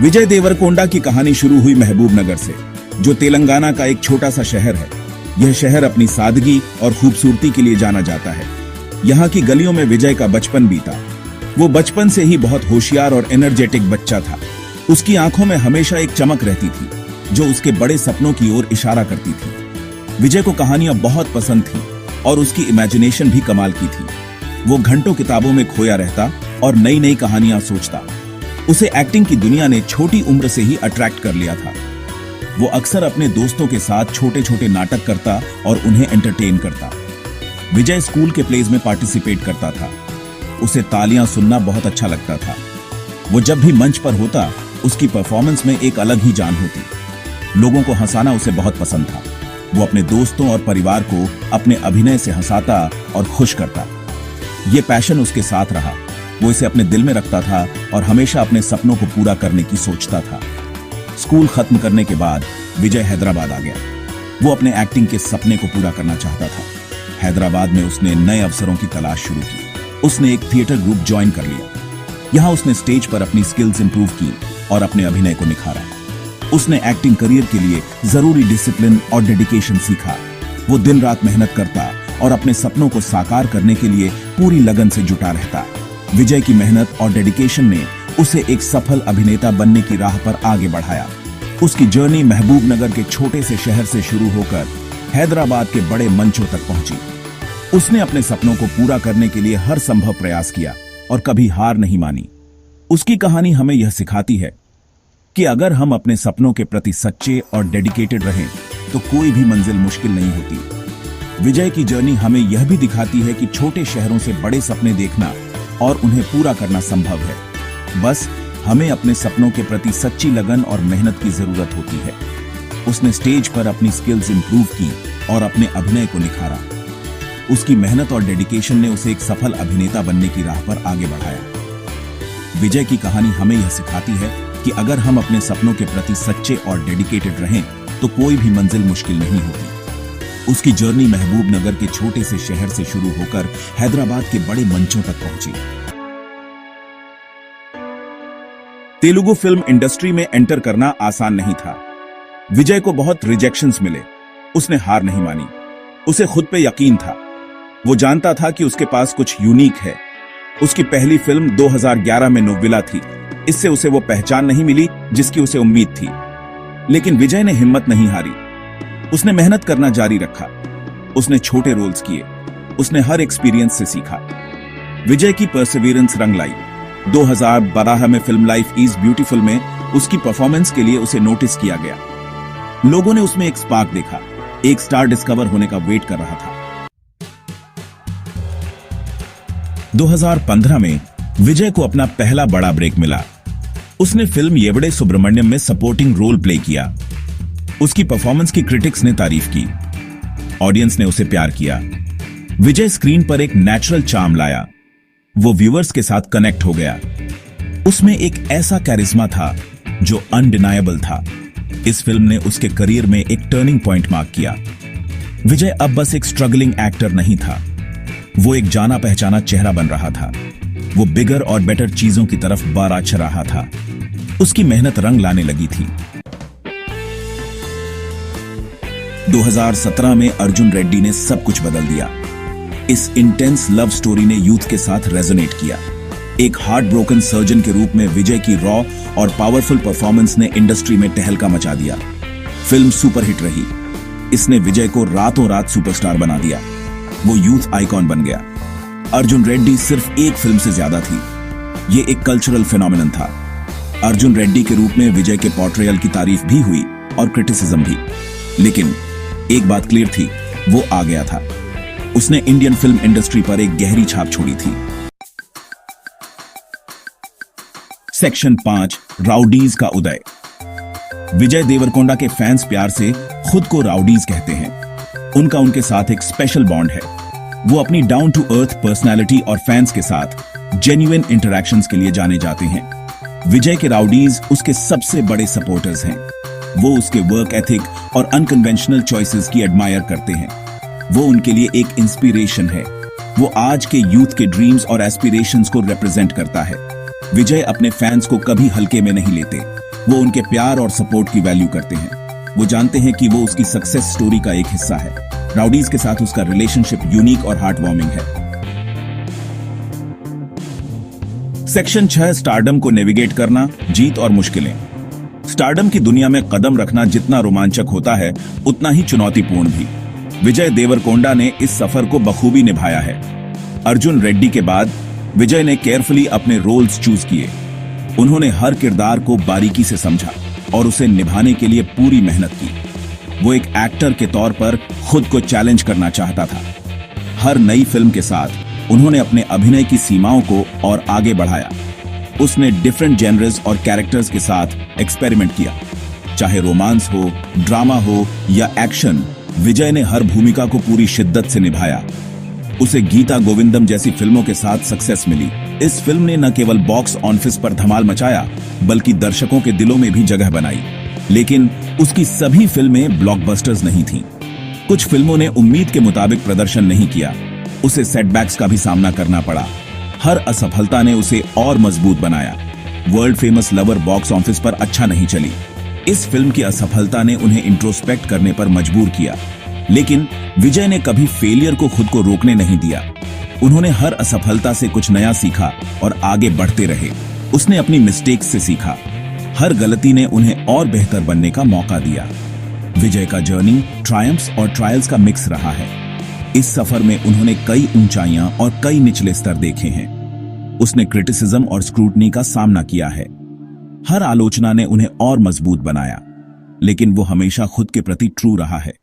विजय देवरकोंडा की कहानी शुरू हुई महबूबनगर से, जो तेलंगाना का एक छोटा सा शहर है। यह शहर अपनी सादगी और खूबसूरती के लिए जाना जाता है। यहाँ की गलियों में विजय का बचपन बीता। वो बचपन से ही बहुत होशियार और एनर्जेटिक बच्चा था। उसकी आंखों में हमेशा एक चमक रहती थी, जो उसके बड़े सपनों की ओर इशारा करती थी। विजय को कहानियां बहुत पसंद थी और उसकी इमेजिनेशन भी कमाल की थी। वो घंटों किताबों में खोया रहता और नई नई कहानियां सोचता। उसे एक्टिंग की दुनिया ने छोटी उम्र से ही अट्रैक्ट कर लिया था। वो अक्सर अपने दोस्तों के साथ छोटे छोटे नाटक करता और उन्हें एंटरटेन करता। विजय स्कूल के प्लेज में पार्टिसिपेट करता था। उसे तालियां सुनना बहुत अच्छा लगता था। वो जब भी मंच पर होता, उसकी परफॉर्मेंस में एक अलग ही जान होती। लोगों को हंसाना उसे बहुत पसंद था। वो अपने दोस्तों और परिवार को अपने अभिनय से हंसाता और खुश करता। ये पैशन उसके साथ रहा। वो इसे अपने दिल में रखता था और हमेशा अपने सपनों को पूरा करने की सोचता था। स्कूल खत्म करने के बाद विजय हैदराबाद आ गया। वो अपने एक्टिंग के सपने को पूरा करना चाहता था। हैदराबाद में उसने नए अवसरों की तलाश शुरू की। उसने एक थिएटर ग्रुप ज्वाइन कर लिया। यहाँ उसने स्टेज पर अपनी स्किल्स इंप्रूव की और अपने अभिनय को निखारा। उसने एक्टिंग करियर के लिए जरूरी डिसिप्लिन और डेडिकेशन सीखा। वो दिन रात मेहनत करता और अपने सपनों को साकार करने के लिए पूरी लगन से जुटा रहता। विजय की मेहनत और डेडिकेशन ने उसे एक सफल अभिनेता बनने की राह पर आगे बढ़ाया। उसकी जर्नी महबूबनगर के छोटे से शहर से शुरू होकर हैदराबाद के बड़े मंचों तक पहुंची। उसने अपने सपनों को पूरा करने के लिए हर संभव प्रयास किया और कभी हार नहीं मानी। उसकी कहानी हमें यह सिखाती है कि अगर हम अपने सपनों के प्रति सच्चे और डेडिकेटेड रहें तो कोई भी मंजिल मुश्किल नहीं होती। विजय की जर्नी हमें यह भी दिखाती है कि छोटे शहरों से बड़े सपने देखना और उन्हें पूरा करना संभव है। बस हमें अपने सपनों के प्रति सच्ची लगन और मेहनत की जरूरत होती है। उसने स्टेज पर अपनी स्किल्स इंप्रूव की और अपने अभिनय को निखारा। उसकी मेहनत और डेडिकेशन ने उसे एक सफल अभिनेता बनने की राह पर आगे बढ़ाया। विजय की कहानी हमें यह सिखाती है कि अगर हम अपने सपनों के प्रति सच्चे और डेडिकेटेड रहें तो कोई भी मंजिल मुश्किल नहीं होती। उसकी जर्नी महबूबनगर के छोटे से शहर से शुरू होकर हैदराबाद के बड़े मंचों तक पहुंची। तेलुगु फिल्म इंडस्ट्री में एंटर करना आसान नहीं था। विजय को बहुत रिजेक्शंस मिले। उसने हार नहीं मानी। उसे खुद पे यकीन था। वो जानता था कि उसके पास कुछ यूनिक है। उसकी पहली फिल्म 2011 में नोविला थी। इससे उसे वो पहचान नहीं मिली जिसकी उसे उम्मीद थी। लेकिन विजय ने हिम्मत नहीं हारी। उसने मेहनत करना जारी रखा। उसने छोटे रोल्स किए। उसने हर एक्सपीरियंस से सीखा। विजय की परसिवियरेंस रंग लाई। 2012 में फिल्म लाइफ इज ब्यूटीफुल में उसकी परफॉर्मेंस के लिए उसे नोटिस किया गया। लोगों ने उसमें एक स्पार्क देखा। एक स्टार डिस्कवर होने का वेट कर रहा था। 2015 में विजय को अपना पहला बड़ा ब्रेक मिला। उसने फिल्म येवड़े सुब्रमण्यम में सपोर्टिंग रोल प्ले किया। उसकी परफॉर्मेंस की क्रिटिक्स ने तारीफ की। ऑडियंस ने उसे प्यार किया। विजय स्क्रीन पर एक नेचुरल चार्म लाया। वो व्यूअर्स के साथ कनेक्ट हो गया। उसमें एक ऐसा कैरिश्मा था जो अनडिनायबल था। इस फिल्म ने उसके करियर में एक टर्निंग पॉइंट मार्क किया। विजय अब बस एक स्ट्रगलिंग एक्टर नहीं था। वो एक जाना पहचाना चेहरा बन रहा था। वो बिगर और बेटर चीजों की तरफ बारात चढ़ रहा था। उसकी मेहनत रंग लाने लगी थी। 2017 में अर्जुन रेड्डी ने सब कुछ बदल दिया। इस इंटेंस लव स्टोरी ने यूथ के साथ रेजोनेट किया। एक हार्ट ब्रोकन सर्जन के रूप में विजय की रॉ और पावरफुल परफॉर्मेंस ने इंडस्ट्री में टहलका मचा दिया। फिल्म सुपरहिट रही। इसने विजय को रातों रात सुपरस्टार बना दिया। वो यूथ आइकॉन बन गया। अर्जुन रेड्डी सिर्फ एक फिल्म से ज्यादा थी। ये एक कल्चरल फिनोमिनन था। अर्जुन रेड्डी के रूप में विजय के पोर्ट्रेयल की तारीफ भी हुई और क्रिटिसिज्म भी। लेकिन एक बात क्लियर थी, वो आ गया था। उसने इंडियन फिल्म इंडस्ट्री पर एक गहरी छाप छोड़ी थी। सेक्शन 5 राउडीज का उदय। विजय देवरकोंडा के फैंस प्यार से खुद को राउडीज कहते हैं। उनका उनके साथ एक स्पेशल बॉन्ड है। वो अपनी डाउन टू अर्थ पर्सनालिटी और फैंस के साथ जेन्युइन इंटरैक्शंस के लिए जाने जाते हैं। विजय के राउडीज उसके सबसे बड़े सपोर्टर्स हैं। वो उसके वर्क एथिक और अनकन्वेंशनल चॉइसेस की एडमायर करते हैं। वो उनके लिए एक इंस्पिरेशन है। वो आज के यूथ के ड्रीम्स और एस्पिरेशंस को रिप्रेजेंट करता है। विजय अपने फैंस को कभी हल्के में नहीं लेते। वो उनके प्यार और सपोर्ट की वैल्यू करते हैं। वो जानते हैं कि वो उसकी सक्सेस स्टोरी का एक हिस्सा है। राउडीज के साथ उसका रिलेशनशिप यूनिक और हार्ट वार्मिंग है। सेक्शन 6 स्टारडम को नेविगेट करना, जीत और मुश्किलें। स्टारडम की दुनिया में कदम रखना जितना रोमांचक होता है उतना ही चुनौतीपूर्ण भी। विजय देवरकोंडा ने इस सफर को बखूबी निभाया है। अर्जुन रेड्डी के बाद विजय ने केयरफुली अपने रोल्स चूज किए। उन्होंने हर किरदार को बारीकी से समझा और उसे निभाने के लिए पूरी मेहनत की। वो एक एक्टर के तौर पर खुद को चैलेंज करना चाहता था। हर नई फिल्म के साथ उन्होंने अपने अभिनय की सीमाओं को और आगे बढ़ाया। उसने डिफरेंट जेनर्स और कैरेक्टर्स के साथ एक्सपेरिमेंट किया। चाहे रोमांस हो, ड्रामा हो या एक्शन, विजय ने हर भूमिका को पूरी शिद्दत से निभाया। उसे गीता गोविंदम जैसी फिल्मों के साथ सक्सेस मिली। इस फिल्म ने न केवल बॉक्स ऑफिस पर धमाल मचाया बल्कि दर्शकों के दिलों में भी जगह बनाई। लेकिन उसकी सभी फिल्में ब्लॉकबस्टर्स नहीं थीं। कुछ फिल्मों ने उम्मीद के मुताबिक प्रदर्शन नहीं किया। उसे सेटबैक्स का भी सामना करना पड़ा। हर असफलता ने उसे और मजबूत बनाया। World famous lover box office पर अच्छा नहीं चली। इस फिल्म की असफलता ने उन्हें इंट्रोस्पेक्ट करने पर मजबूर किया। लेकिन विजय ने कभी फेलियर को खुद को रोकने नहीं दिया। उन्होंने हर असफलता से कुछ नया सीखा और आगे बढ़ते रहे। उसने अपनी मिस्टेक्स से सीखा। हर गलती ने उन्हें और बेहतर बनने का मौका दिया। विजय का जर्नी ट्रायम्फ्स और ट्रायल्स का मिक्स रहा है। इस सफर में उन्होंने कई ऊंचाइयां और कई निचले स्तर देखे हैं। उसने क्रिटिसिज्म और स्क्रूटनी का सामना किया है। हर आलोचना ने उन्हें और मजबूत बनाया। लेकिन वो हमेशा खुद के प्रति ट्रू रहा है।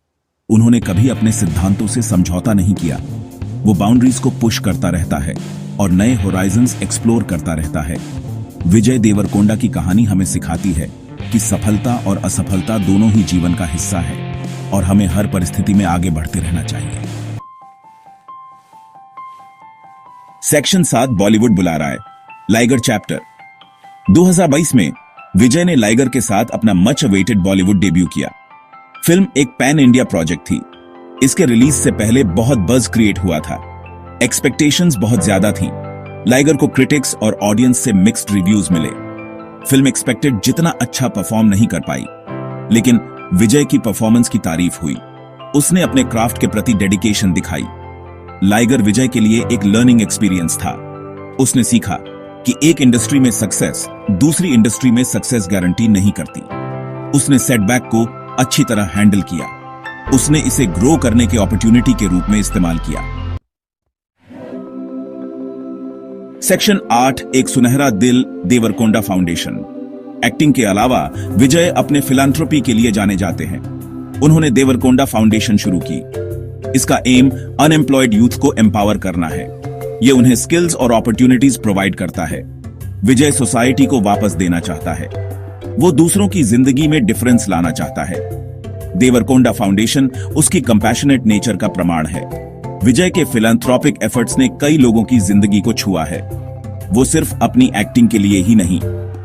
उन्होंने कभी अपने सिद्धांतों से समझौता नहीं किया। वो बाउंड्रीज को पुश करता रहता है और नए होराइजन्स एक्सप्लोर करता रहता है। विजय देवरकोंडा की कहानी हमें सिखाती है कि सफलता और असफलता दोनों ही जीवन का हिस्सा है और हमें हर परिस्थिति में आगे बढ़ते रहना चाहिए। सेक्शन 7 बॉलीवुड बुला रहा है। Liger chapter. 2022 में विजय ने लाइगर के साथ अपना मच अवेटेड बॉलीवुड डेब्यू किया। फिल्म एक पैन इंडिया प्रोजेक्ट थी। इसके रिलीज से पहले बहुत बज़ क्रिएट हुआ था। एक्सपेक्टेशंस बहुत ज्यादा थी। लाइगर को क्रिटिक्स और ऑडियंस से मिक्स्ड रिव्यूज मिले। फिल्म एक्सपेक्टेड जितना अच्छा परफॉर्म नहीं कर पाई। लेकिन विजय की परफॉर्मेंस की तारीफ हुई। उसने अपने क्राफ्ट के प्रति डेडिकेशन दिखाई। लाइगर विजय के लिए एक लर्निंग एक्सपीरियंस था। उसने सीखा कि एक इंडस्ट्री में सक्सेस दूसरी इंडस्ट्री में सक्सेस गारंटी नहीं करती। उसने सेटबैक को अच्छी तरह हैंडल किया। उसने इसे ग्रो करने के अपॉर्चुनिटी के रूप में इस्तेमाल किया। सेक्शन 8 एक सुनहरा दिल देवरकोंडा फाउंडेशन। एक्टिंग के अलावा विजय अपने फिलैंथ्रोपी के लिए जाने जाते हैं। उन्होंने देवरकोंडा फाउंडेशन शुरू की। इसका एम अनएम्प्लॉयड यूथ को एम्पावर करना है। यह उन्हें स्किल्स और अपॉर्चुनिटीज प्रोवाइड करता है। विजय सोसाइटी को वापस देना चाहता है। वो दूसरों की जिंदगी में डिफरेंस लाना चाहता है। देवरकोंडा फाउंडेशन उसकी कंपैशनेट नेचर का प्रमाण है। विजय के फिलैंथ्रोपिक एफर्ट्स ने कई लोगों की जिंदगी को छुआ है। वो सिर्फ अपनी एक्टिंग के लिए ही नहीं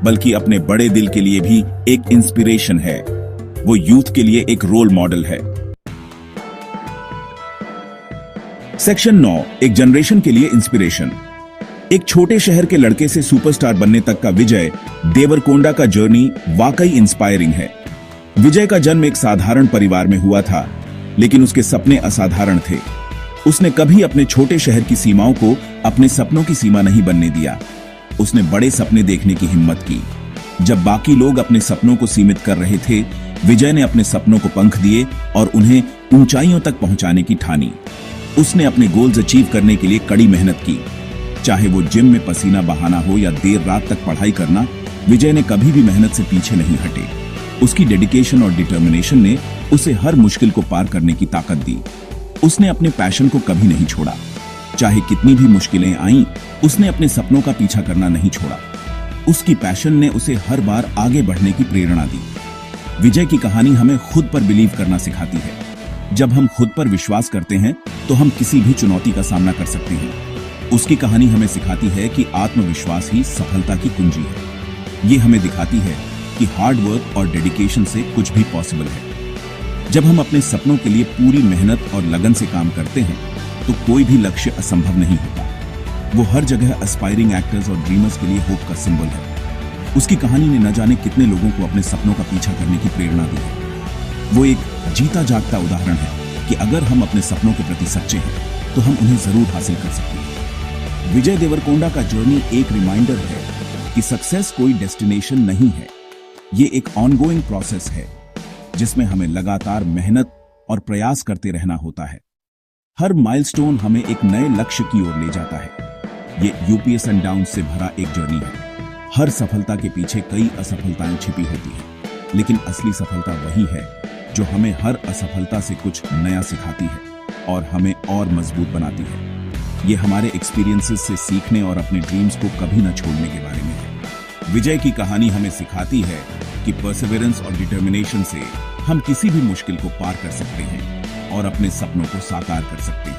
बल्कि अपने बड़े दिल के लिए भी एक इंस्पिरेशन है। वो यूथ के लिए एक रोल मॉडल है। सेक्शन 9 एक जनरेशन के लिए इंस्पिरेशन। एक छोटे शहर के लड़के से सुपरस्टार बनने तक का विजय देवरकोंडा का जर्नी वाकई इंस्पायरिंग है। विजय का जन्म एक साधारण परिवार में हुआ था, लेकिन उसके सपने असाधारण थे। उसने कभी अपने छोटे शहर की सीमाओं को अपने सपनों की सीमा नहीं बनने दिया। उसने बड़े सपने देखने की हिम्मत की। जब बाकी लोग अपने सपनों को सीमित कर रहे थे, विजय ने अपने सपनों को पंख दिए और उन्हें ऊंचाइयों तक पहुंचाने की ठानी। उसने अपने गोल्स अचीव करने के लिए कड़ी मेहनत की। चाहे वो जिम में पसीना बहाना हो या देर रात तक पढ़ाई करना, विजय ने कभी भी मेहनत से पीछे नहीं हटे। उसकी डेडिकेशन और डिटर्मिनेशन ने उसे हर मुश्किल को पार करने की ताकत दी। उसने अपने पैशन को कभी नहीं छोड़ा। चाहे कितनी भी मुश्किलें आईं, उसने अपने सपनों का पीछा करना नहीं छोड़ा। उसकी पैशन ने उसे हर बार आगे बढ़ने की प्रेरणा दी। विजय की कहानी हमें खुद पर बिलीव करना सिखाती है। जब हम खुद पर विश्वास करते हैं तो हम किसी भी चुनौती का सामना कर सकते हैं। उसकी कहानी हमें सिखाती है कि आत्मविश्वास ही सफलता की कुंजी है। ये हमें दिखाती है कि हार्ड वर्क और डेडिकेशन से कुछ भी पॉसिबल है। जब हम अपने सपनों के लिए पूरी मेहनत और लगन से काम करते हैं तो कोई भी लक्ष्य असंभव नहीं होता। वो हर जगह एस्पायरिंग एक्टर्स और ड्रीमर्स के लिए होप का सिंबल है। उसकी कहानी ने न जाने कितने लोगों को अपने सपनों का पीछा करने की प्रेरणा दी है। वो एक जीता जागता उदाहरण है कि अगर हम अपने सपनों के प्रति सच्चे हैं तो हम उन्हें जरूर हासिल कर सकते हैं। विजय देवरकोंडा का जर्नी एक रिमाइंडर है कि सक्सेस कोई डेस्टिनेशन नहीं है, ये एक ऑनगोइंग प्रोसेस है जिसमें हमें लगातार मेहनत और प्रयास करते रहना होता है। हर माइलस्टोन हमें एक नए लक्ष्य की ओर ले जाता है। ये यूपीएस एंड डाउन से भरा एक जर्नी है। हर सफलता के पीछे कई असफलताएं छिपी होती हैं, लेकिन असली सफलता वही है जो हमें हर असफलता से कुछ नया सिखाती है और हमें और मजबूत बनाती है। ये हमारे एक्सपीरियंसेस से सीखने और अपने ड्रीम्स को कभी न छोड़ने के बारे में है। विजय की कहानी हमें सिखाती है कि परसिवरेंस और डिटर्मिनेशन से हम किसी भी मुश्किल को पार कर सकते हैं और अपने सपनों को साकार कर सकते हैं।